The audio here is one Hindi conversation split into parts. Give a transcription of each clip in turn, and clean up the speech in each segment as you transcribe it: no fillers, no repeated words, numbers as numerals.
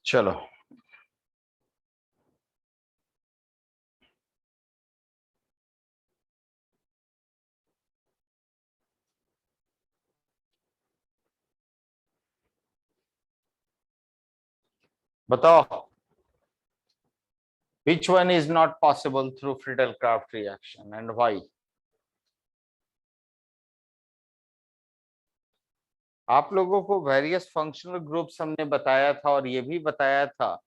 चलो बताओ, which one is not possible through Friedel-Crafts reaction and why? आप लोगों को वेरियस फंक्शनल ग्रुप्स हमने बताया था और ये भी बताया था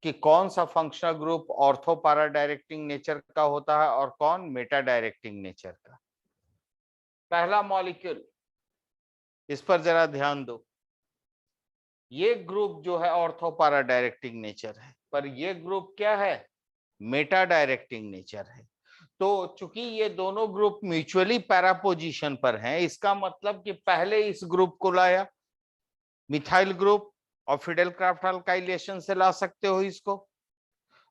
कि कौन सा functional group ortho para directing nature का होता है और कौन मेटा डायरेक्टिंग नेचर का। पहला मॉलिक्यूल, इस पर जरा ध्यान दो, ये ग्रुप जो है ऑर्थो पैरा डायरेक्टिंग नेचर है, पर ये ग्रुप क्या है, मेटा डायरेक्टिंग नेचर है। तो चूंकि ये दोनों ग्रुप म्यूचुअली पैरा पोजीशन पर हैं, इसका मतलब कि पहले इस ग्रुप को लाया मिथाइल ग्रुप और फिडेल-क्राफ्ट अल्काइलेशन से ला सकते हो इसको,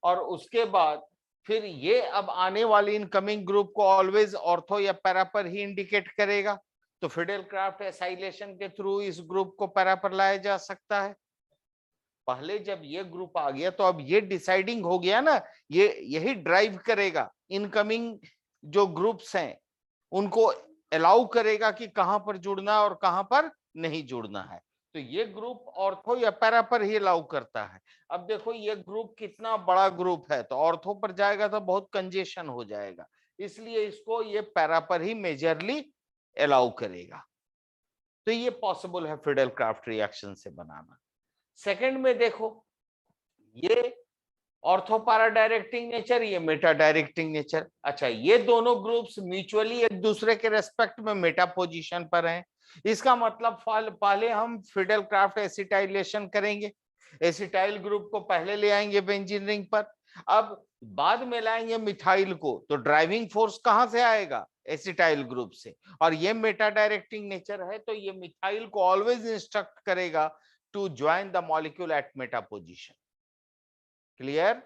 और उसके बाद फिर ये अब आने वाली इनकमिंग ग्रुप को ऑलवेज ऑर्थो या पैरा पर ही इंडिकेट करेगा, तो फिडेल-क्राफ्ट एसाइलेशन के थ्रू इस ग्रुप को पैरा पर लाया जा सकता है। पहले जब ये ग्रुप आ गया तो अब ये डिसाइडिंग हो गया ना, ये यही ड्राइव करेगा इनकमिंग जो ग्रुप्स हैं उनको अलाउ करेगा कि कहां पर जुड़ना है और कहां पर नहीं जुड़ना है। तो ये ग्रुप ऑर्थो या पैरा पर ही अलाउ करता है। अब देखो ये ग्रुप कितना बड़ा ग्रुप है, तो ऑर्थो पर जाएगा तो बहुत कंजेशन हो जाएगा, इसलिए इसको ये पैरा पर ही मेजरली अलाउ करेगा। तो ये पॉसिबल है फिडेल-क्राफ्ट रिएक्शन से बनाना। सेकंड में देखो, ये ऑर्थो पैरा डायरेक्टिंग नेचर, ये मेटा डायरेक्टिंग नेचर। अच्छा, ये दोनों ग्रुप्स म्यूचुअली एक दूसरे के रेस्पेक्ट में मेटा पोजीशन पर हैं। इसका मतलब पहले हम फिडेल-क्राफ्ट एसिटाइलेशन करेंगे, एसिटाइल ग्रुप को पहले ले आएंगे बेंजीन रिंग पर, अब बाद में लाएंगे मिथाइल को, तो ड्राइविंग फोर्स कहां से आएगा, एसिटाइल ग्रुप से, और ये मेटा डायरेक्टिंग नेचर है तो ये मिथाइल को ऑलवेज इंस्ट्रक्ट करेगा to join the molecule at meta position. Clear,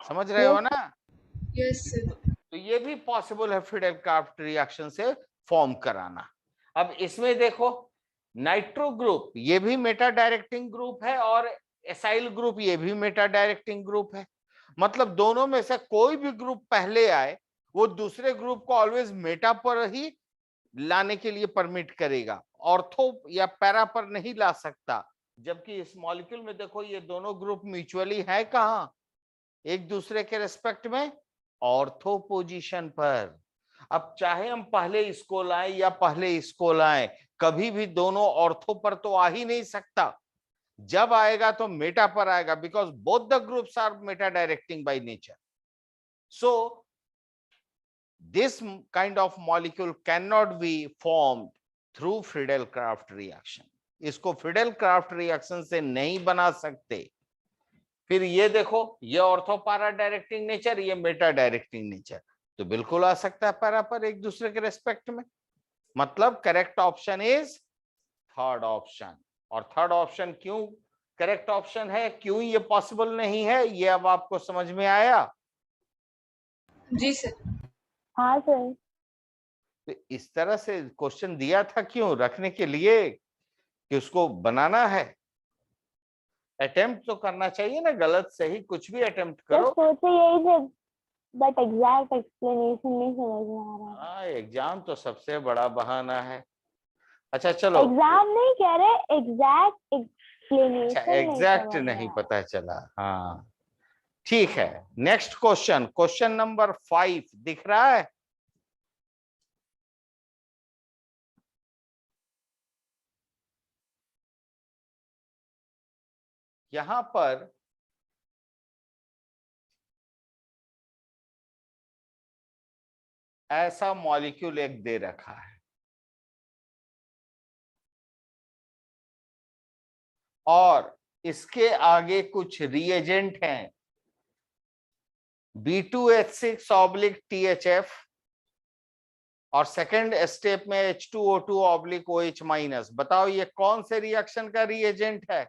समझ रहे हो ना? Yes sir. तो ये भी पॉसिबल है फिडेल-क्राफ्ट रिएक्शन से फॉर्म कराना। अब इसमें देखो, नाइट्रो ग्रुप ये भी मेटा डायरेक्टिंग ग्रुप है और एसाइल ग्रुप ये भी मेटा डायरेक्टिंग ग्रुप है। मतलब दोनों में से कोई भी ग्रुप पहले आए वो दूसरे ग्रुप को ऑलवेज मेटा पर ही लाने के लिए परमिट करेगा, ऑर्थो या पैरा पर नहीं ला सकता। जबकि इस मॉलिक्यूल में देखो ये दोनों ग्रुप म्यूचुअली है कहां, एक दूसरे के रेस्पेक्ट में ऑर्थो पोजीशन पर। अब चाहे हम पहले इसको लाएं या पहले इसको लाएं, कभी भी दोनों ऑर्थो पर तो आ ही नहीं सकता। जब आएगा तो मेटा पर आएगा, because both the groups are meta directing by nature. So this kind of molecule cannot be formed through Friedel-Crafts reaction. इसको Friedel-Crafts reaction से नहीं बना सकते। फिर ये देखो, ये ऑर्थो पैरा डायरेक्टिंग नेचर, ये मेटा डायरेक्टिंग नेचर, तो बिल्कुल आ सकता है पैरा पर एक दूसरे के रेस्पेक्ट में। मतलब correct option is third option. और थर्ड ऑप्शन क्यों करेक्ट ऑप्शन है, क्यों ये पॉसिबल नहीं है, ये अब आपको समझ में आया? जी सर। हाँ सर। तो इस तरह से क्वेश्चन दिया था क्यों, रखने के लिए कि उसको बनाना है। अटेम्प्ट तो करना चाहिए ना, गलत सही कुछ भी अटेम्प्ट करो। सोचे यही थे, बट एग्जैक्ट एक्सप्लेनेशन नहीं समझ में आ रहा। हाँ, एग्जाम तो सबसे बड़ा बहाना है। अच्छा चलो, एग्जाम नहीं कह रहे, एग्जैक्ट एक्सप्लेनेशन। अच्छा एग्जैक्ट नहीं पता चला, हाँ ठीक है। नेक्स्ट क्वेश्चन, क्वेश्चन नंबर 5 दिख रहा है? यहां पर ऐसा मॉलिक्यूल एक दे रखा है और इसके आगे कुछ रिएजेंट हैं, B2H6/THF और सेकेंड स्टेप में H2O2/OH-। बताओ ये कौन से रिएक्शन का रिएजेंट है?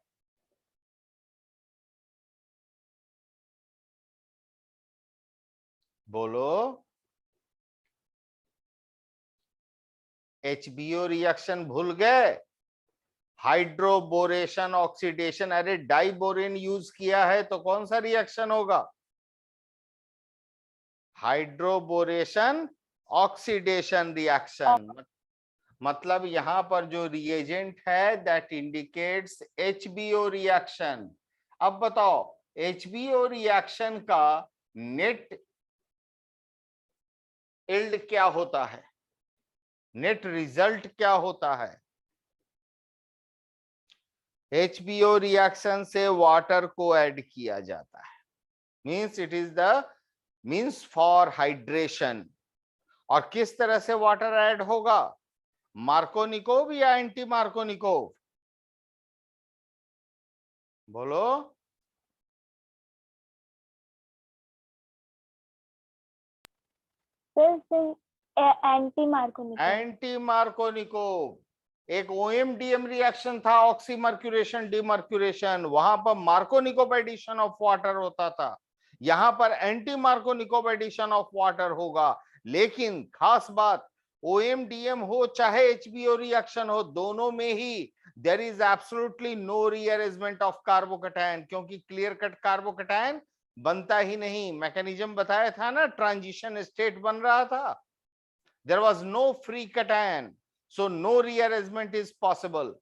बोलो। HBO रिएक्शन भूल गए? हाइड्रोबोरेशन ऑक्सीडेशन, अरे डाइबोरेन यूज किया है तो कौन सा रिएक्शन होगा? Hydroboration oxidation reaction. मतलब यहां पर जो रिएजेंट है दैट इंडिकेट्स HBO रिएक्शन। अब बताओ HBO रिएक्शन का नेट यील्ड क्या होता है, नेट रिजल्ट क्या होता है? HBO रिएक्शन से वाटर को ऐड किया जाता है, means it is the means for hydration. और किस तरह से वाटर ऐड होगा? मार्कोनिकोव या एंटी मार्कोनिकोव? बोलो। फिर से एंटी मार्कोनिकोव। Anti Markovnikov. एक OMDM रिएक्शन था, ऑक्सीमर्क्यूरेशन डिमर्क्यूरेशन, वहां पर मार्कोनिकोव एडिशन ऑफ वाटर होता था, यहां पर anti Markovnikov addition of water होगा। लेकिन खास बात, OMDM हो चाहे HBO रिएक्शन हो, दोनों में ही there is absolutely no rearrangement of carbocation, क्योंकि क्लियर कट कार्बोकैटायन बनता ही नहीं। मैकेनिज्म बताया था ना, ट्रांजिशन स्टेट बन रहा था, there was no free cation, so no rearrangement is possible।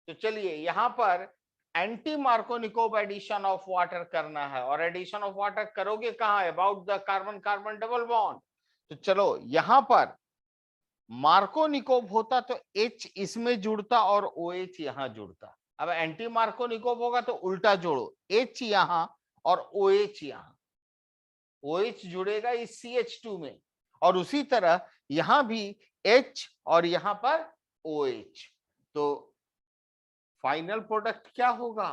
तो चलिए यहां पर anti Markovnikov addition of water करना है, और एडिशन ऑफ वाटर करोगे कहां? About the carbon carbon double bond. तो चलो यहां पर मार्कोनिकोव होता तो H इसमें जुड़ता और OH यहां जुड़ता। अब एंटी मार्कोनिकोव होगा तो उल्टा जोड़ो, H यहां और OH यहां, OH जुड़ेगा इस CH2 में, और उसी तरह यहां भी H और यहां पर OH। तो फाइनल प्रोडक्ट क्या होगा?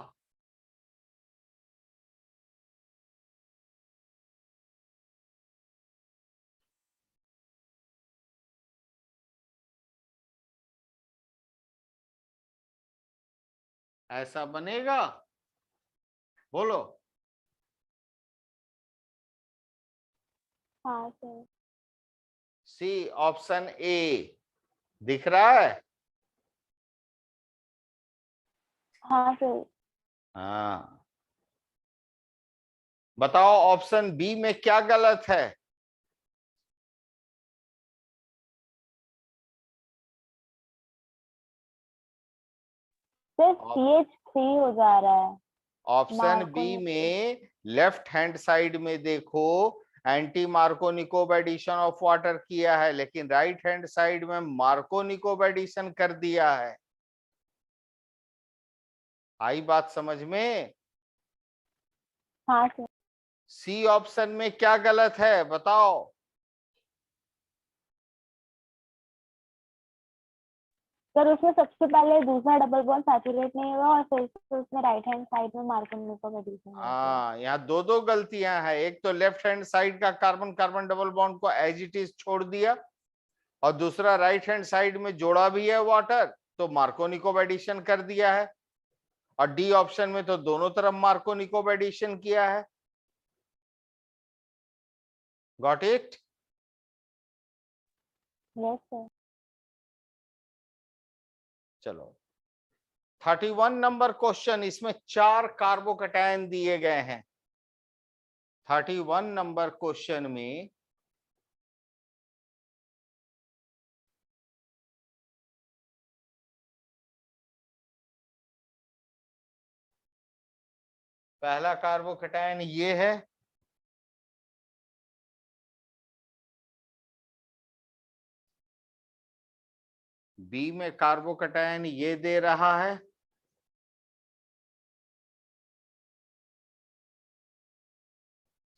ऐसा बनेगा, बोलो। हाँ सर। सी, ऑप्शन ए दिख रहा है? हाँ सर। हाँ, बताओ ऑप्शन बी में क्या गलत है? सर CH3 हो जा रहा है। Option B Markovnikov. में लेफ्ट हैंड साइड में देखो, anti Markovnikov addition of water किया है, लेकिन राइट हैंड साइड में मार्कोनिकोव एडिशन कर दिया है। आई बात समझ में? हाँ सर। सी ऑप्शन में क्या गलत है बताओ? सर उसमें सबसे पहले दूसरा डबल बॉन्ड सैचुरेट नहीं होगा और फिर से उसमें राइट हैंड साइड में मार्कोनिकोव एडिशन होगा। हाँ, यहाँ दो दो गलतियां हैं। एक तो लेफ्ट हैंड साइड का कार्बन कार्बन डबल बॉन्ड को एज इट इज छोड़ दिया, और दूसरा राइट हैंड साइड में जोड़ा भी है वाटर, तो मार्कोनिकोव एडिशन कर दिया है। और डी ऑप्शन में तो दोनों तरफ मार्कोनिकोव एडिशन किया है। Got it? Yes sir. चलो 31 नंबर क्वेश्चन, इसमें 4 कार्बोकैटायन दिए गए हैं। 31 नंबर क्वेश्चन में पहला कार्बोकैटायन ये है, बी में कार्बोकैटायन ये दे रहा है,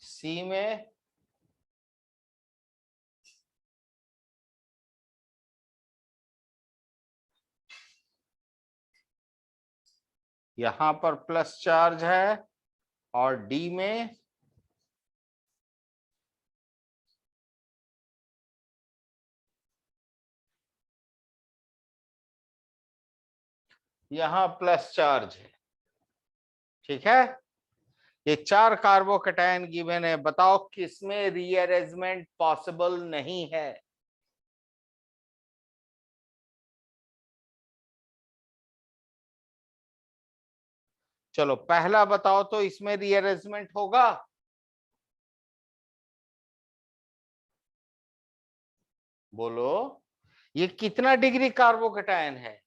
सी में यहां पर प्लस चार्ज है, और डी में यहां प्लस चार्ज है। ठीक है, ये 4 कार्बोकैटायन गिवन है, बताओ किसमें रीअरेंजमेंट पॉसिबल नहीं है? चलो पहला बताओ तो इसमें रीअरेंजमेंट होगा? बोलो, ये कितना डिग्री कार्बोकैटायन है?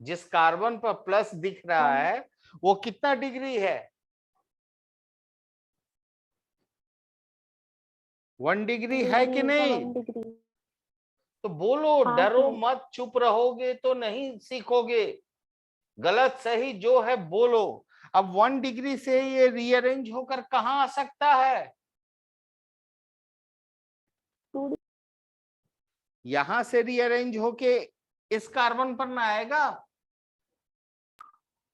जिस कार्बन पर प्लस दिख रहा है वो कितना डिग्री है? 1 डिग्री है कि नहीं? 1 डिग्री। तो बोलो, हाँ डरो सर। मत, चुप रहोगे तो नहीं सीखोगे। गलत सही जो है बोलो। अब 1 डिग्री से ये रीअरेंज होकर कहाँ आ सकता है? 2 यहां से रीअरेंज होके इस कार्बन पर ना आएगा।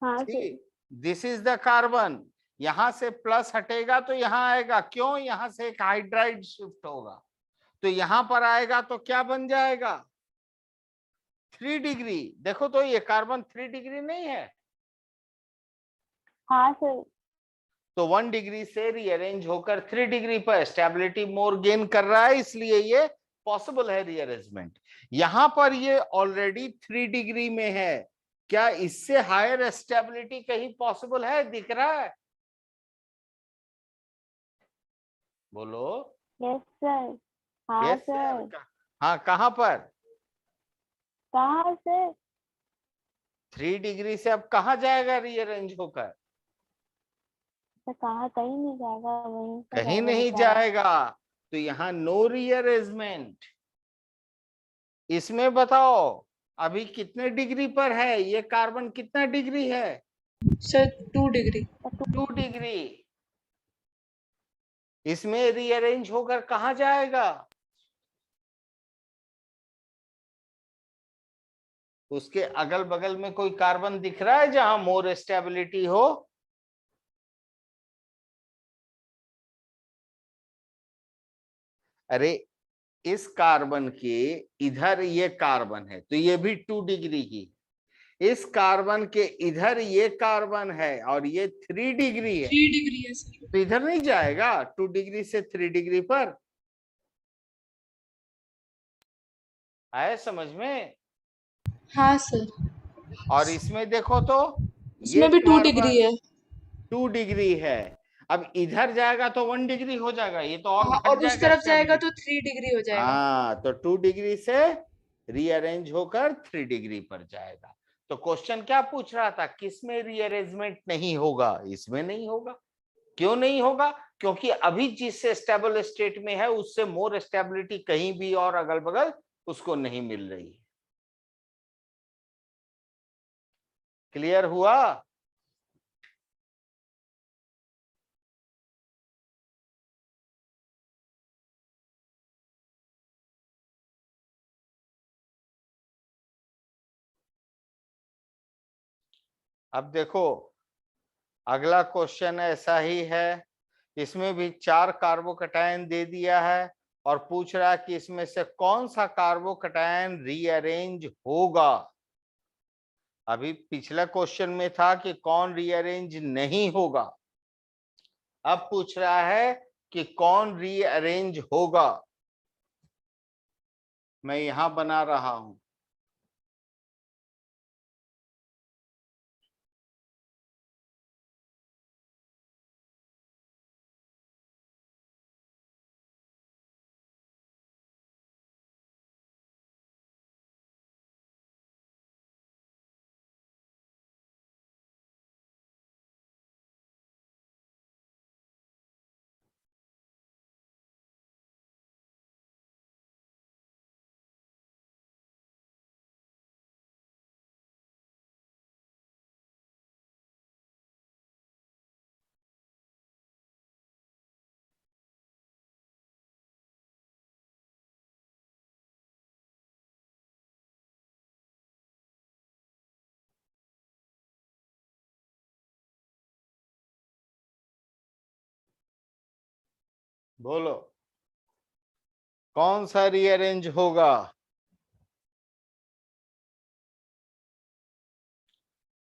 हाँ सर। ठीक, दिस इज द कार्बन। यहां से प्लस हटेगा तो यहां आएगा। क्यों? यहां से एक हाइड्राइड शिफ्ट होगा तो यहां पर आएगा तो क्या बन जाएगा? 3 डिग्री। देखो तो ये कार्बन 3 डिग्री नहीं है? हाँ सर। तो 1 डिग्री से रीअरेंज होकर 3 डिग्री पर स्टेबिलिटी मोर गेन कर रहा है, इसलिए ये पॉसिबल है रीअरेंजमेंट। यहां पर ये ऑलरेडी 3 डिग्री में है। क्या इससे हायर स्टेबिलिटी कहीं पॉसिबल है? दिख रहा है? बोलो। Yes sir. हाँ यस सर। सर। हाँ, कहां पर? कहाँ सर? 3 डिग्री से अब कहां जाएगा रीअरेंज होकर? सर कहाँ, कहीं नहीं जाएगा, वहीं पर कहीं रहेगा नहीं बेचारा। जाएगा। तो यहाँ नो रीअरेंजमेंट। इसमें बताओ अभी कितने डिग्री पर है ये कार्बन? कितना डिग्री है? Sir 2 degree. 2 डिग्री। इसमें रीअरेंज होकर कहाँ जाएगा? उसके अगल बगल में कोई कार्बन दिख रहा है जहां मोर स्टेबिलिटी हो? अरे, इस कार्बन के इधर ये कार्बन है तो ये भी 2 डिग्री की। इस कार्बन के इधर ये कार्बन है और ये 3 डिग्री है। 3 डिग्री है सर। तो इधर नहीं जाएगा 2 डिग्री से 3 डिग्री पर। आया समझ में? हाँ सर। और इसमें देखो तो ये इसमें भी 2 डिग्री कार्बन है। 2 डिग्री है। अब इधर जाएगा तो 1 डिग्री हो जाएगा, ये तो और हाँ, घट और उस जाएगा तरफ जाएगा स्टेबिलिटी। तो 3 डिग्री हो जाएगा। हाँ, तो 2 डिग्री से रीअरेंज होकर 3 डिग्री पर जाएगा। तो क्वेश्चन क्या पूछ रहा था? किसमें रीअरेंजमेंट नहीं होगा? इसमें नहीं होगा। क्यों नहीं होगा? क्योंकि अभी जिस स्टेबल स्टेट में है उससे मोर स्टेबिलिटी कहीं भी और अगल बगल उसको नहीं मिल रही है। क्लियर हुआ? अब देखो, अगला क्वेश्चन ऐसा ही है। इसमें भी 4 कार्बोकैटायन दे दिया है और पूछ रहा है कि इसमें से कौन सा कार्बोकैटायन रीअरेंज होगा। अभी पिछला क्वेश्चन में था कि कौन रीअरेंज नहीं होगा। अब पूछ रहा है कि कौन रीअरेंज होगा। मैं यहां बना रहा हूं। बोलो, कौन सा रीअरेंज होगा?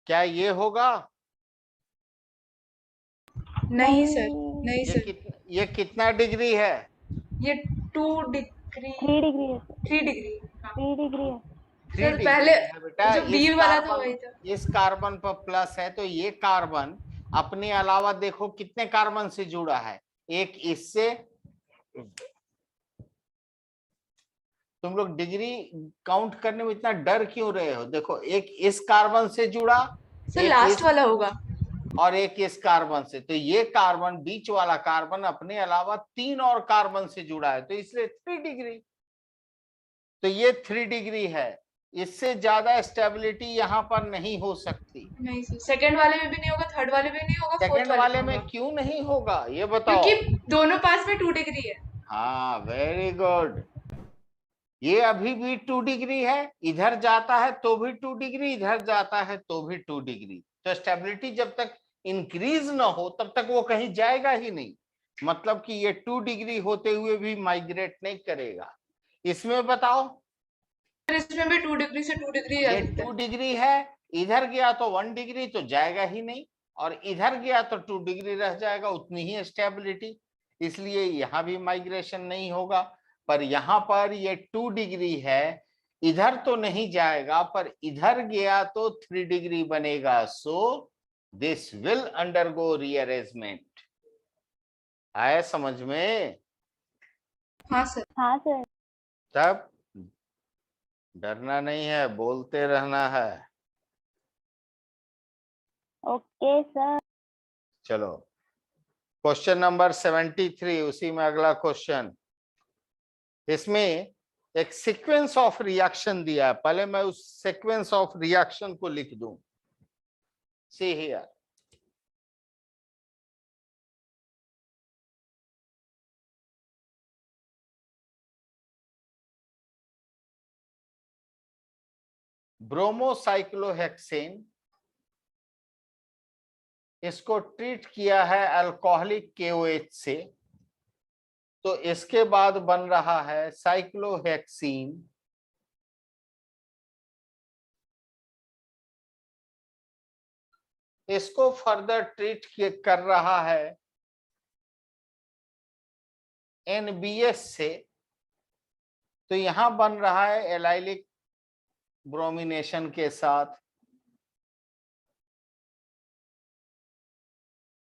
क्या ये होगा? नहीं सर। नहीं ये सर। ये कितना डिग्री है? ये 2 डिग्री। 3 डिग्री है सर। 3 डिग्री। हाँ 3 डिग्री है। 3 सर डिग्री पहले है बेटा। जो इस बी वाला था कार्बन वही था। इस कार्बन पर प्लस है तो ये कार्बन अपने अलावा देखो कितने कार्बन से जुड़ा है, एक इससे, तुम लोग डिग्री काउंट करने में इतना डर क्यों रहे हो? देखो एक इस कार्बन से जुड़ा, सर एक लास्ट इस वाला होगा। और एक इस कार्बन से, तो ये कार्बन बीच वाला कार्बन अपने अलावा 3 और कार्बन से जुड़ा है, तो इसलिए 3 डिग्री। तो ये 3 डिग्री है, इससे ज्यादा स्टेबिलिटी यहाँ पर नहीं हो सकती। नहीं सर, सेकंड वाले में भी नहीं होगा, थर्ड वाले में नहीं होगा, फोर्थ सेकंड वाले वाले में में होगा। क्यों नहीं होगा ये बताओ? क्योंकि दोनों पास में 2 डिग्री है। हाँ, वेरी गुड। ये अभी भी 2 डिग्री है, इधर जाता है तो भी 2 डिग्री, इधर जाता है तो भी 2 डिग्री। तो स्टेबिलिटी जब तक इंक्रीज ना हो तब तक वो कहीं जाएगा ही नहीं, मतलब कि ये 2 डिग्री होते हुए भी माइग्रेट नहीं करेगा। इसमें बताओ, सर इसमें भी 2 डिग्री से 2 डिग्री जा ये सकता 2 है। डिग्री है, इधर गया तो 1 डिग्री तो जाएगा ही नहीं, और इधर गया तो 2 डिग्री रह जाएगा, उतनी ही स्टेबिलिटी, इसलिए यहाँ भी माइग्रेशन नहीं होगा। पर यहाँ पर ये 2 डिग्री है, इधर तो नहीं जाएगा, पर इधर गया तो 3 डिग्री बनेगा, so this will undergo rearrangement. आया समझ में? हाँ सर। हाँ सर। तब डरना नहीं है, बोलते रहना है। Okay sir. चलो क्वेश्चन नंबर 73, उसी में अगला क्वेश्चन। इसमें एक सीक्वेंस ऑफ रिएक्शन दिया है, पहले मैं उस सीक्वेंस ऑफ रिएक्शन को लिख दूं। सी हियर, ब्रोमोसाइक्लोहेक्सेन, इसको ट्रीट किया है अल्कोहलिक KOH से, तो इसके बाद बन रहा है साइक्लोहेक्सीन, इसको फर्दर ट्रीट कर रहा है NBS से, तो यहां बन रहा है एलाइलिक ब्रोमिनेशन के साथ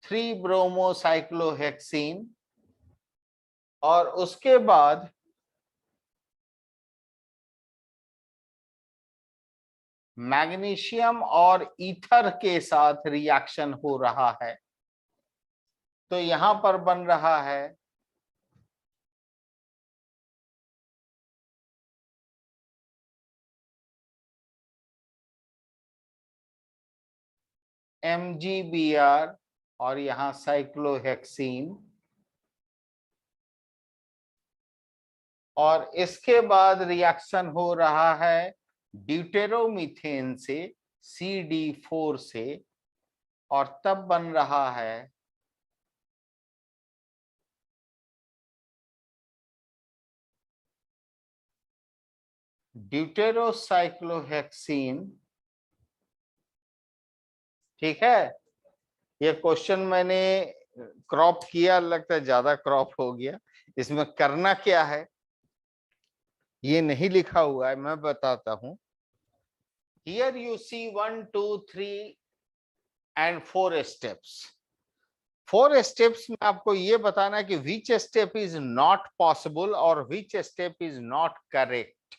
3-ब्रोमोसाइक्लोहेक्सीन, और उसके बाद मैग्नीशियम और ईथर के साथ रिएक्शन हो रहा है, तो यहां पर बन रहा है MgBr और यहां साइक्लोहेक्सीन, और इसके बाद रिएक्शन हो रहा है ड्यूटेरोमीथेन से CD4 से, और तब बन रहा है ड्यूटेरोसाइक्लोहेक्सीन। ठीक है, ये क्वेश्चन मैंने क्रॉप किया, लगता है ज्यादा क्रॉप हो गया। इसमें करना क्या है ये नहीं लिखा हुआ है, मैं बताता हूं। Here you see 1 2 3 and 4 steps. 4 steps में आपको ये बताना है कि which step is not possible और which step is not correct.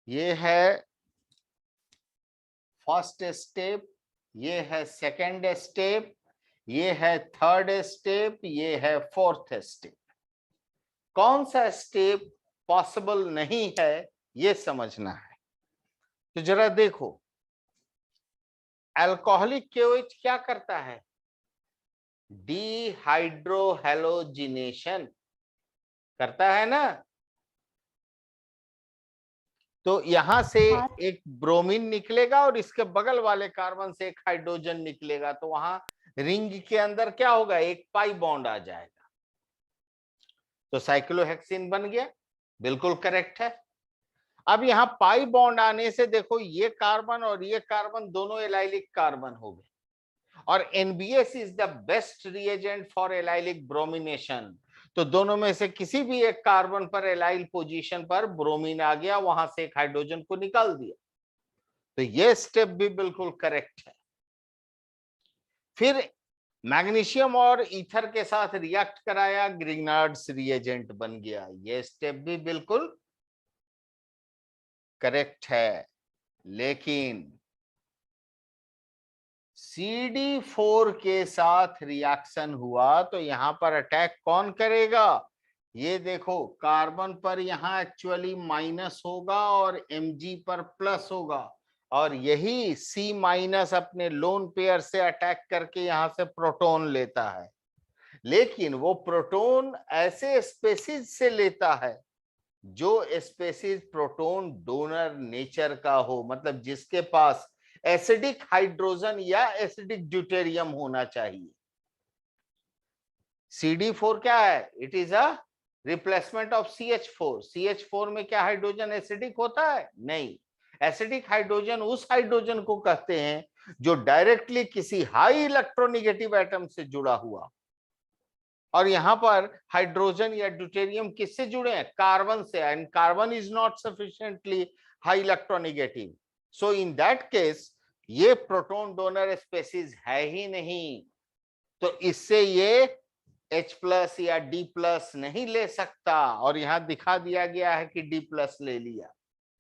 ये है फर्स्ट स्टेप, ये है सेकंड स्टेप, ये है थर्ड स्टेप, ये है फोर्थ स्टेप। कौन सा स्टेप पॉसिबल नहीं है ये समझना है। तो जरा देखो, अल्कोहलिक KOH क्या करता है? डिहाइड्रोहेलोजिनेशन करता है ना। तो यहां से हाँ। एक ब्रोमीन निकलेगा और इसके बगल वाले कार्बन से एक हाइड्रोजन निकलेगा, तो वहां रिंग के अंदर क्या होगा? एक पाई बॉन्ड आ जाएगा, तो साइक्लोहेक्सीन बन गया। बिल्कुल करेक्ट है। अब यहाँ पाई बॉन्ड आने से देखो, ये कार्बन और ये कार्बन दोनों एलाइलिक कार्बन हो गए, और NBS is the best reagent for allylic bromination. तो दोनों में से किसी भी एक कार्बन पर एलाइल पोजीशन पर ब्रोमीन आ गया, वहां से एक हाइड्रोजन को निकाल दिया। तो ये स्टेप भी बिल्कुल करेक्ट है। फिर मैग्नीशियम और ईथर के साथ रिएक्ट कराया, ग्रिग्नार्ड्स रिएजेंट बन गया। ये स्टेप भी बिल्कुल करेक्ट है। लेकिन CD4 के साथ रिएक्शन हुआ तो यहां पर अटैक कौन करेगा? ये देखो, कार्बन पर यहां एक्चुअली माइनस होगा और Mg पर प्लस होगा, और यही C- अपने लोन पेयर से अटैक करके यहां से प्रोटॉन लेता है। लेकिन वो प्रोटॉन ऐसे स्पेसीज से लेता है जो स्पेसीज प्रोटॉन डोनर नेचर का हो, मतलब जिसके पास एसिडिक हाइड्रोजन या एसिडिक ड्यूटेरियम होना चाहिए। CD4 क्या है? It is a replacement of CH4। CH4 में क्या हाइड्रोजन एसिडिक होता है? नहीं। एसिडिक हाइड्रोजन उस हाइड्रोजन को कहते हैं जो डायरेक्टली किसी हाई इलेक्ट्रोनिगेटिव एटम से जुड़ा हुआ। और यहां पर हाइड्रोजन या ड्यूटेरियम किससे जुड़े हैं? कार्बन से, and carbon is not sufficiently high electronegative. So in that case ये प्रोटॉन डोनर स्पेसीज है ही नहीं, तो इससे ये H+ या D+ नहीं ले सकता। और यहां दिखा दिया गया है कि D+ ले लिया,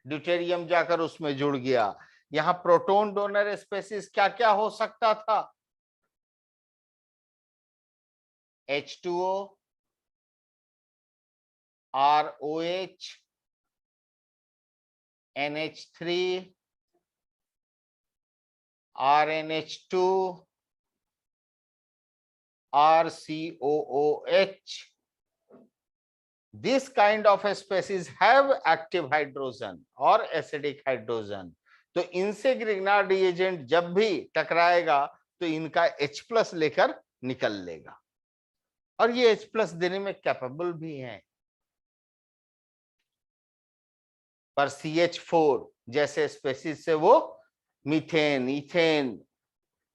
ड्यूटेरियम जाकर उसमें जुड़ गया। यहां प्रोटॉन डोनर स्पेसीज क्या क्या हो सकता था? H2O, ROH, NH3, RNH2, RCOOH. This kind of species have active hydrogen or acidic hydrogen. तो इनसे ग्रिग्नार्ड रिएजेंट जब भी टकराएगा तो इनका H+ लेकर निकल लेगा, और ये H+ देने में कैपेबल भी हैं। पर CH4 जैसे स्पेसीज से वो मीथेन, इथेन,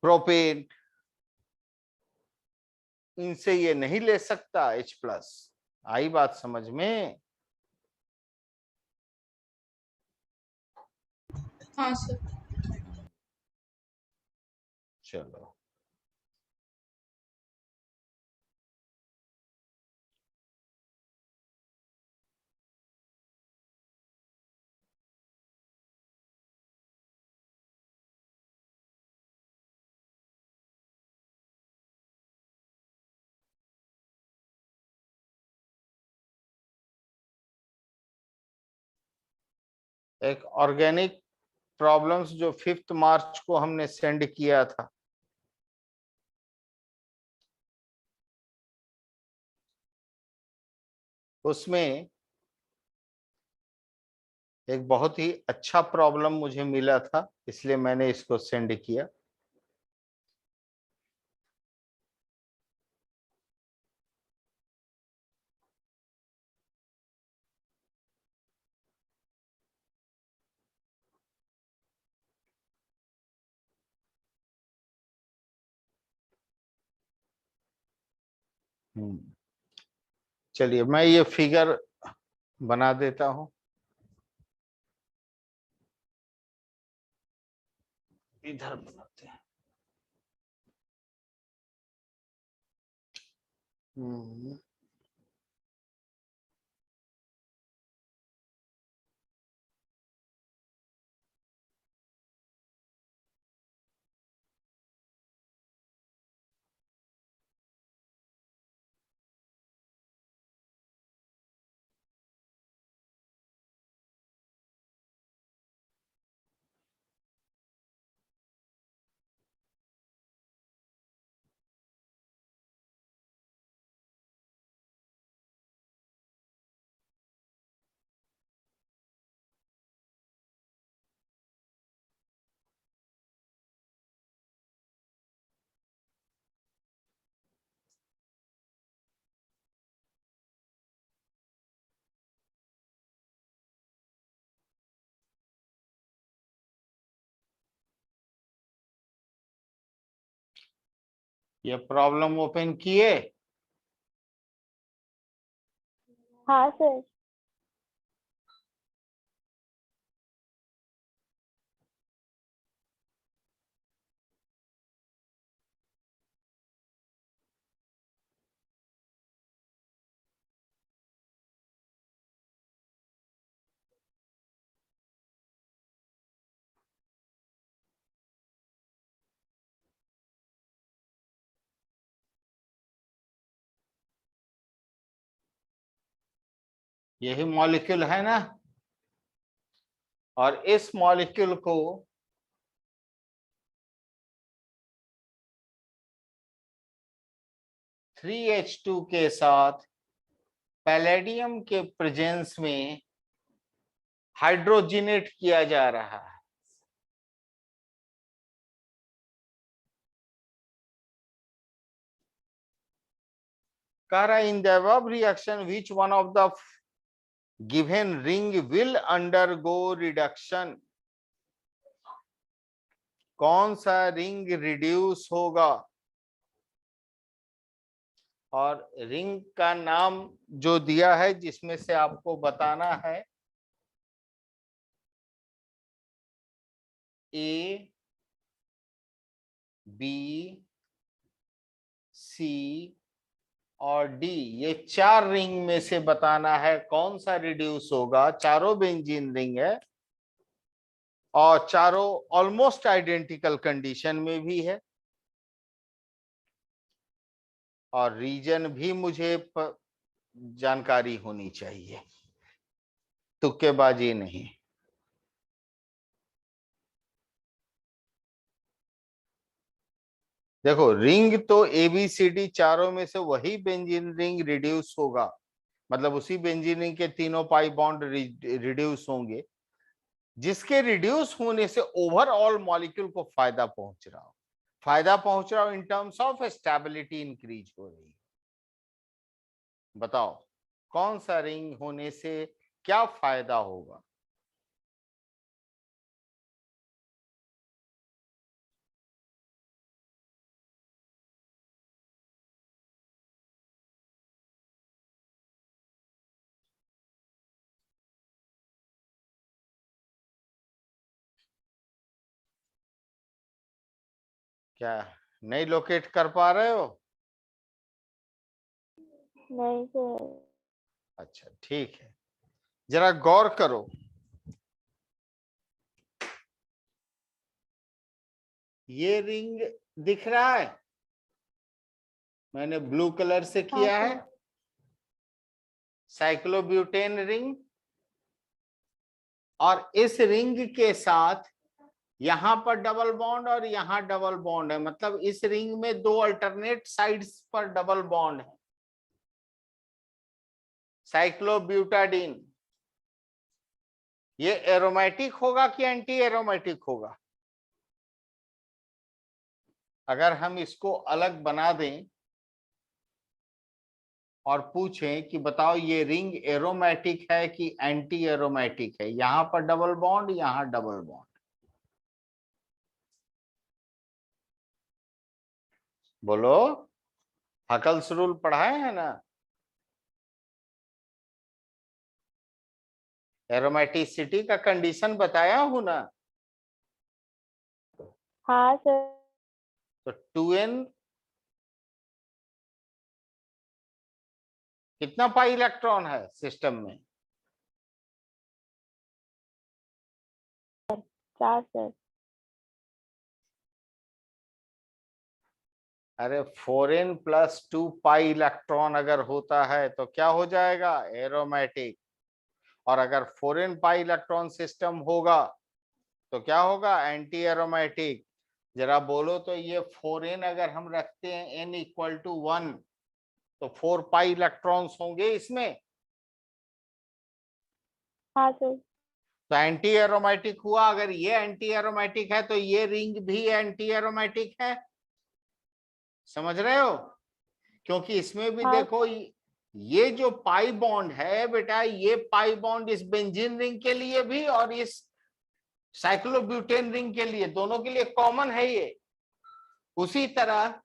प्रोपेन, इनसे ये नहीं ले सकता H+। आई बात समझ में? हाँ सर। चलो, एक ऑर्गेनिक प्रॉब्लम्स जो 5 मार्च को हमने सेंड किया था, उसमें एक बहुत ही अच्छा प्रॉब्लम मुझे मिला था, इसलिए मैंने इसको सेंड किया। चलिए मैं ये फिगर बना देता हूं। इधर बनाते हैं। हम्म, ये प्रॉब्लम ओपन किए। हाँ सर। यही मॉलिक्यूल है ना, और इस मॉलिक्यूल को (3H2) के साथ पैलेडियम के प्रेजेंस में हाइड्रोजिनेट किया जा रहा है। कह रहा है in the above reaction which one of the given ring will undergo reduction, कौन सा रिंग रिड्यूस होगा, और रिंग का नाम जो दिया है जिसमें से आपको बताना है ए, बी, सी और डी, ये 4 रिंग में से बताना है कौन सा रिड्यूस होगा। चारों बेंजीन रिंग है और चारों ऑलमोस्ट आइडेंटिकल कंडीशन में भी है, और रीजन भी मुझे जानकारी होनी चाहिए, तुक्केबाजी नहीं। देखो रिंग तो ABCD चारों में से वही बेंजीन रिंग रिड्यूस होगा, मतलब उसी बेंजीन रिंग के तीनों पाई बॉन्ड रिड्यूस होंगे, जिसके रिड्यूस होने से ओवरऑल मॉलिक्यूल को फायदा पहुंच रहा हो। फायदा पहुंच रहा हो in terms of stability increase हो रही है। बताओ कौन सा रिंग होने से क्या फायदा होगा। क्या नहीं लोकेट कर पा रहे हो? नहीं सर। अच्छा ठीक है, जरा गौर करो। ये रिंग दिख रहा है, मैंने ब्लू कलर से हाँ किया है, सर। साइक्लोब्यूटेन रिंग, और इस रिंग के साथ यहां पर डबल बॉन्ड और यहां डबल बॉन्ड है, मतलब इस रिंग में 2 अल्टरनेट साइड्स पर डबल बॉन्ड है। साइक्लोब्यूटाडीन ये एरोमेटिक होगा कि एंटी एरोमेटिक होगा? अगर हम इसको अलग बना दें और पूछें कि बताओ ये रिंग एरोमेटिक है कि एंटी एरोमेटिक है, यहां पर डबल बॉन्ड यहां डबल बॉन्ड, बोलो। हकल्स रूल पढ़ाए है ना? एरोमेटिसिटी का कंडीशन बताया हूं ना? हाँ सर। तो 2n कितना पाई इलेक्ट्रॉन है सिस्टम में? 4 सर। अरे 4n + 2 पाई इलेक्ट्रॉन अगर होता है तो क्या हो जाएगा? एरोमेटिक। और अगर 4n पाई इलेक्ट्रॉन सिस्टम होगा तो क्या होगा? Anti aromatic. जरा बोलो तो ये 4n अगर हम रखते हैं n = 1 तो 4 पाई इलेक्ट्रॉन्स होंगे इसमें, हाँ सर। तो एंटी एरोमेटिक हुआ। अगर ये एंटी एरोमेटिक है तो ये रिंग भी एंटी एरोमेटिक है, समझ रहे हो? क्योंकि इसमें भी हाँ देखो ये जो पाई बॉन्ड है बेटा, ये पाई बॉन्ड इस बेंजीन रिंग के लिए भी और इस साइक्लोब्यूटेन रिंग के लिए, दोनों के लिए कॉमन है ये। उसी तरह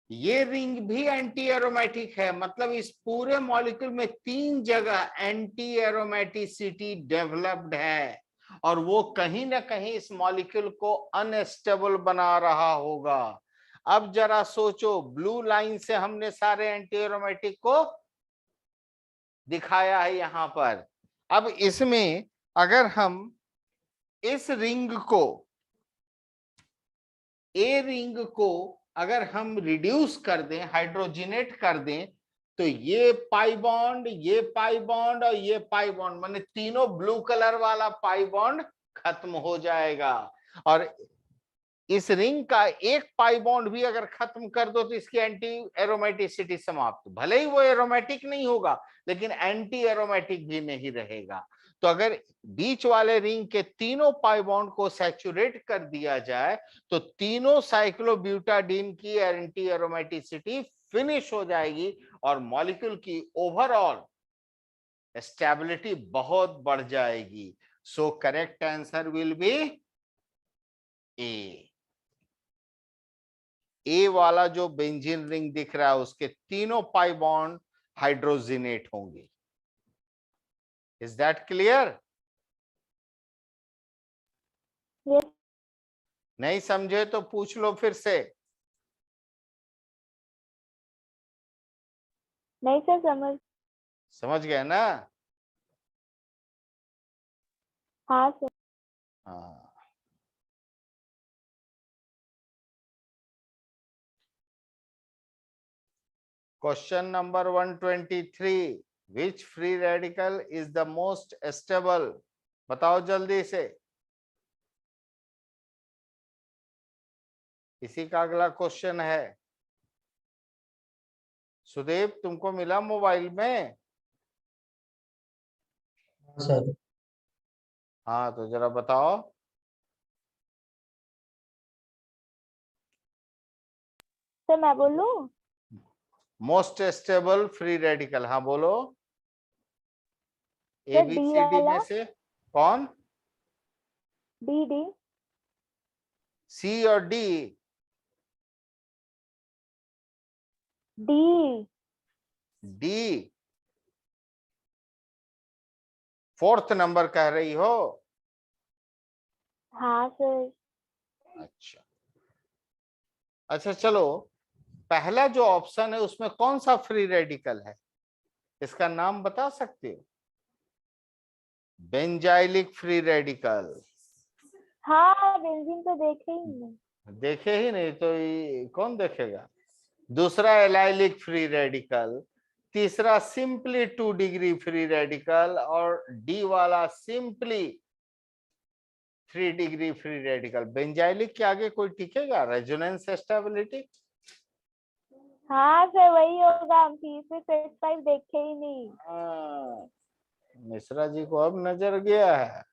ये रिंग भी एंटी एरोमेटिक है, मतलब इस पूरे मॉलिक्यूल में 3 जगह एंटी एरोमेटिसिटी डेवलप्ड है और वो कहीं ना कहीं इस मॉलिक्यूल को अनस्टेबल बना रहा होगा। अब जरा सोचो, ब्लू लाइन से हमने सारे एंटी एरोमेटिक को दिखाया है यहां पर। अब इसमें अगर हम इस रिंग को, ए रिंग को अगर हम रिड्यूस कर दें, हाइड्रोजिनेट कर दें, तो ये पाई बॉन्ड, ये पाई बॉन्ड और ये पाई बॉन्ड, माने तीनों ब्लू कलर वाला पाई बॉन्ड खत्म हो जाएगा। और इस रिंग का एक पाई बॉन्ड भी अगर खत्म कर दो तो इसकी एंटी एरोमेटिसिटी समाप्त। भले ही वो एरोमेटिक नहीं होगा लेकिन एंटी एरोमेटिक भी नहीं रहेगा। तो अगर बीच वाले रिंग के तीनों पाई बॉन्ड को सैचुरेट कर दिया जाए तो तीनों साइक्लोब्यूटाडीन की एंटी एरोमेटिसिटी फिनिश हो जाएगी और मॉलिक्यूल की ओवरऑल स्टेबिलिटी बहुत बढ़ जाएगी। So correct answer will be A. A वाला जो बेंजीन रिंग दिख रहा है उसके तीनों पाई बॉन्ड हाइड्रोजिनेट होंगे। Is that clear? Yes. नहीं समझे तो पूछ लो फिर से। नहीं सर, समझ गए ना? हाँ सर। हाँ। Question number 123, which free radical is the most stable? बताओ जल्दी से। इसी का अगला क्वेश्चन है। सुदेव, तुमको मिला मोबाइल में? सर हाँ तो जरा बताओ। सर मैं बोलूं? मोस्ट स्टेबल फ्री रेडिकल, हाँ बोलो। सर डी एबीसीडी वाला। में से कौन? D D. सी और D? D. D fourth number कह रही हो? हाँ सर। अच्छा अच्छा, चलो पहला जो ऑप्शन है उसमें कौन सा फ्री रेडिकल है, इसका नाम बता सकते हो? Benzylic free radical. हाँ, बेंजीन तो देखे ही नहीं। देखे ही नहीं तो ये कौन देखेगा? दूसरा एलाइलिक फ्री रेडिकल, तीसरा सिंपली 2 डिग्री फ्री रेडिकल और डी वाला simply 3 degree free radical. Benzylic के आगे कोई टिकेगा? Resonance stability. हाँ सर, वही होगा। हम 3 से 5 देखे ही नहीं। मिश्रा जी को अब नजर गया है।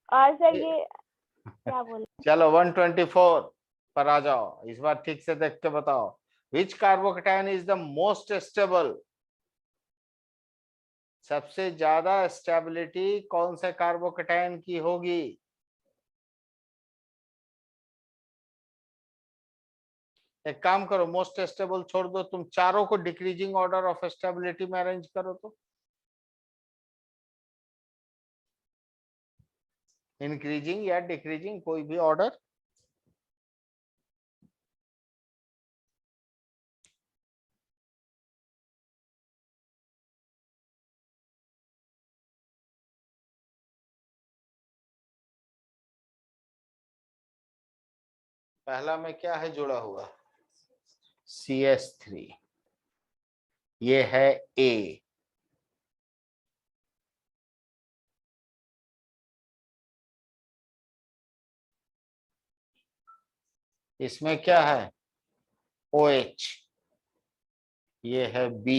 और सर ये क्या बोले? चलो 124 पर आ जाओ, इस बार ठीक से देख के बताओ। Which carbocation is the most stable? सबसे ज्यादा स्टेबिलिटी कौन से कार्बोकेटायन की होगी? एक काम करो, मोस्ट स्टेबल छोड़ दो, तुम चारों को डिक्रीजिंग ऑर्डर ऑफ स्टेबिलिटी में अरेंज करो तो। इंक्रीजिंग या डिक्रीजिंग, कोई भी ऑर्डर। पहला में क्या है जुड़ा हुआ? CH3, ये है A। इसमें क्या है? OH, ये है B।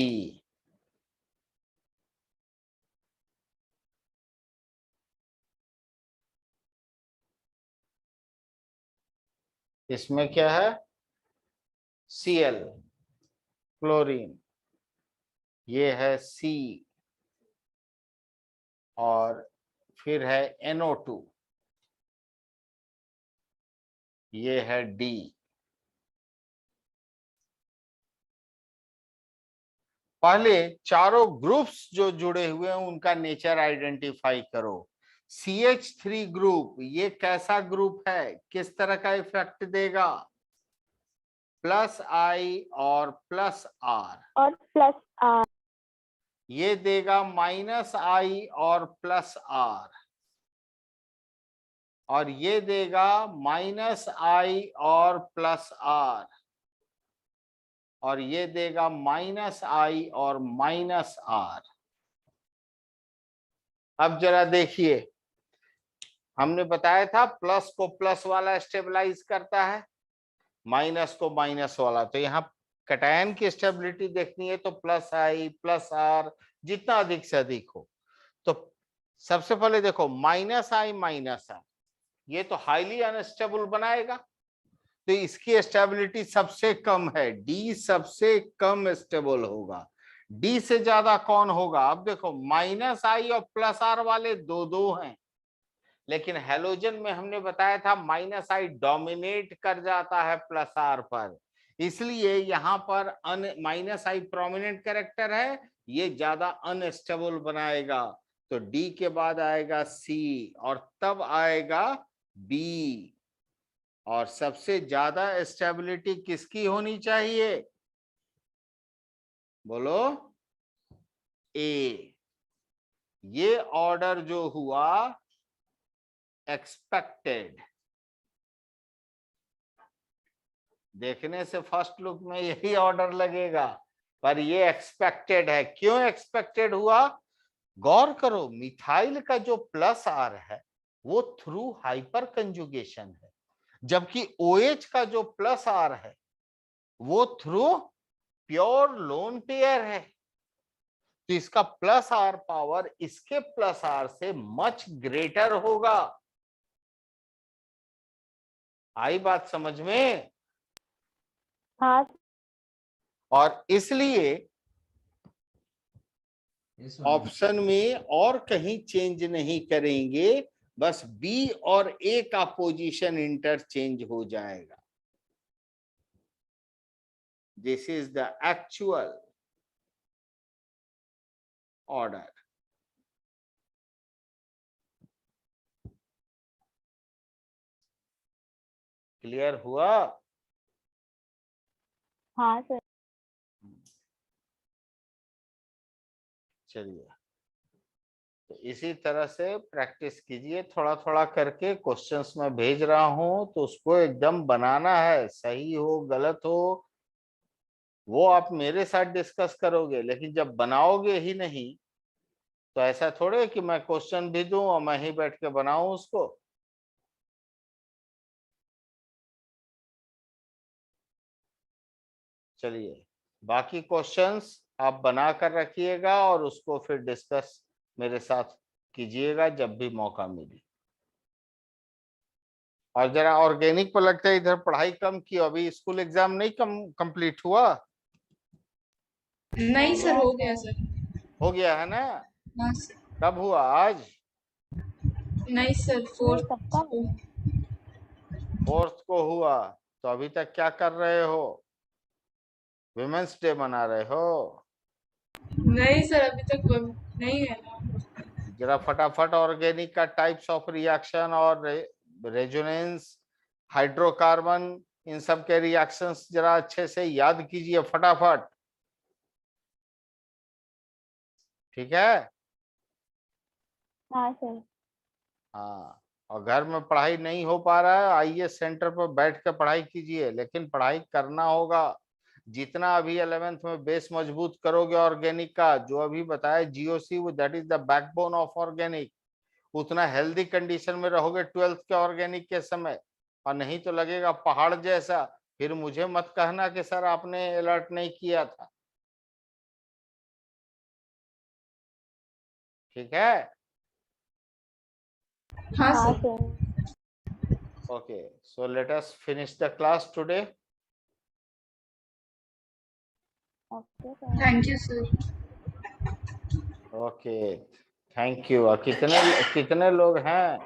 इसमें क्या है? Cl, क्लोरीन, ये है C और फिर है NO2, ये है D। पहले चारों ग्रुप्स जो जुड़े हुए हैं उनका नेचर आइडेंटिफाई करो। CH3 ग्रुप ये कैसा ग्रुप है, किस तरह का इफेक्ट देगा? +I और +R, और +R, ये देगा -I और +R, और ये देगा -I और +R, और ये देगा -I और -R। अब जरा देखिए, हमने बताया था प्लस को प्लस वाला स्टेबलाइज करता है, माइनस को माइनस वाला। तो यहाँ कैटायन की स्टेबिलिटी देखनी है तो +I +R जितना अधिक से अधिक हो। तो सबसे पहले देखो -I -R, ये तो हाईली अनस्टेबल बनाएगा, तो इसकी स्टेबिलिटी सबसे कम है, D सबसे कम स्टेबल होगा। D से ज्यादा कौन होगा? अब देखो -I और +R वाले दो दो हैं, लेकिन हैलोजन में हमने बताया था -I डोमिनेट कर जाता है +R पर, इसलिए यहाँ पर -I प्रोमिनेंट कैरेक्टर है, ये ज्यादा अनस्टेबल बनाएगा। तो D के बाद आएगा C और तब आएगा B, और सबसे ज्यादा स्टेबिलिटी किसकी होनी चाहिए? बोलो A। ये ऑर्डर जो हुआ एक्सपेक्टेड, देखने से फर्स्ट लुक में यही ऑर्डर लगेगा, पर ये एक्सपेक्टेड है। क्यों एक्सपेक्टेड हुआ? गौर करो, मिथाइल का जो +R है वो थ्रू हाइपर कंजुगेशन है, जबकि OH का जो +R है वो थ्रू प्योर लोन पेयर है। तो इसका +R पावर इसके +R से मच ग्रेटर होगा। आई बात समझ में? हाँ और इसलिए ऑप्शन में और कहीं चेंज नहीं करेंगे, बस B और A का पोजीशन इंटरचेंज हो जाएगा। This is the actual order. Clear हुआ? हाँ सर। चलिए, तो इसी तरह से प्रैक्टिस कीजिए, थोड़ा थोड़ा करके। क्वेश्चंस मैं भेज रहा हूं तो उसको एकदम बनाना है, सही हो गलत हो वो आप मेरे साथ डिस्कस करोगे, लेकिन जब बनाओगे ही नहीं तो ऐसा थोड़े कि मैं क्वेश्चन भी दूं और मैं ही बैठ के बनाऊं उसको। चलिए, बाकी क्वेश्चंस आप बना कर रखिएगा और उसको फिर डिस्कस मेरे साथ कीजिएगा जब भी मौका मिले। और जरा ऑर्गेनिक पर लगता है इधर पढ़ाई कम की, अभी स्कूल एग्जाम नहीं कंप्लीट हुआ? नहीं सर, हो गया सर। हो गया है ना? हाँ सर। कब हुआ? आज? नहीं सर, नहीं, 4th सबका को। 4th को हुआ। तो अभी तक क्या कर रहे हो? विमेंस डे मना रहे हो? नहीं सर, अभी तक नहीं है ना। जरा फटाफट ऑर्गेनिक का टाइप्स ऑफ रिएक्शन और रेजोनेंस, हाइड्रोकार्बन, इन सब के रिएक्शंस जरा अच्छे से याद कीजिए फटाफट। ठीक है? हाँ सर। हाँ, और घर में पढ़ाई नहीं हो पा रहा है, आइए सेंटर पर बैठ के पढ़ाई कीजिए, लेकिन पढ़ाई करना होगा। जितना अभी 11th में बेस मजबूत करोगे ऑर्गेनिक का, जो अभी बताया GOC, that is the backbone of organic, उतना हेल्दी कंडीशन में रहोगे 12th के ऑर्गेनिक के समय। और नहीं तो लगेगा पहाड़ जैसा, फिर मुझे मत कहना कि सर आपने अलर्ट नहीं किया था। ठीक है? हाँ हाँ sir. Sir. Okay, so let us finish the class today. Okay sir. Thank you sir. Okay, thank you. और कितने कितने लोग हैं?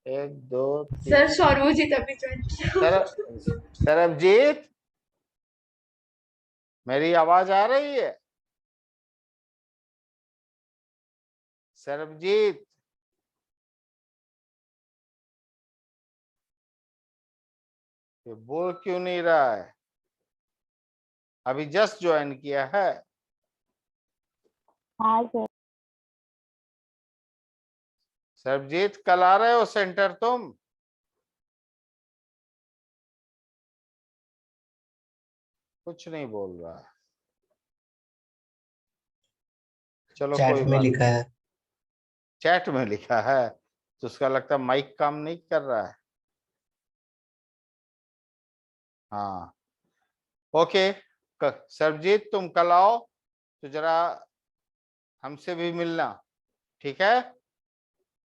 1 2 3। सर सौरभजीत अभी ज्वाइन किया। सर, सरबजीत मेरी आवाज आ रही है? सरबजीत, ये बोल क्यों नहीं रहा है? अभी जस्ट ज्वाइन किया है। हाँ सर। सरबजीत, कल आ रहे हो सेंटर तुम? कुछ नहीं बोल रहा है। चलो कोई चैट में बात। लिखा है। चैट में लिखा है तो उसका लगता है माइक काम नहीं कर रहा है। हाँ, ओके। सरबजीत, तुम कल आओ तो जरा हमसे भी मिलना, ठीक है?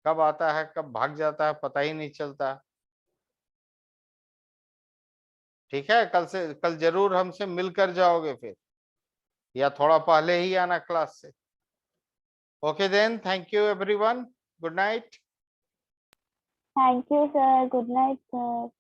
कब आता है कब भाग जाता है पता ही नहीं चलता। ठीक है, कल जरूर हमसे मिलकर जाओगे फिर, या थोड़ा पहले ही आना क्लास से। Okay then, thank you everyone, good night. Thank you sir, good night sir.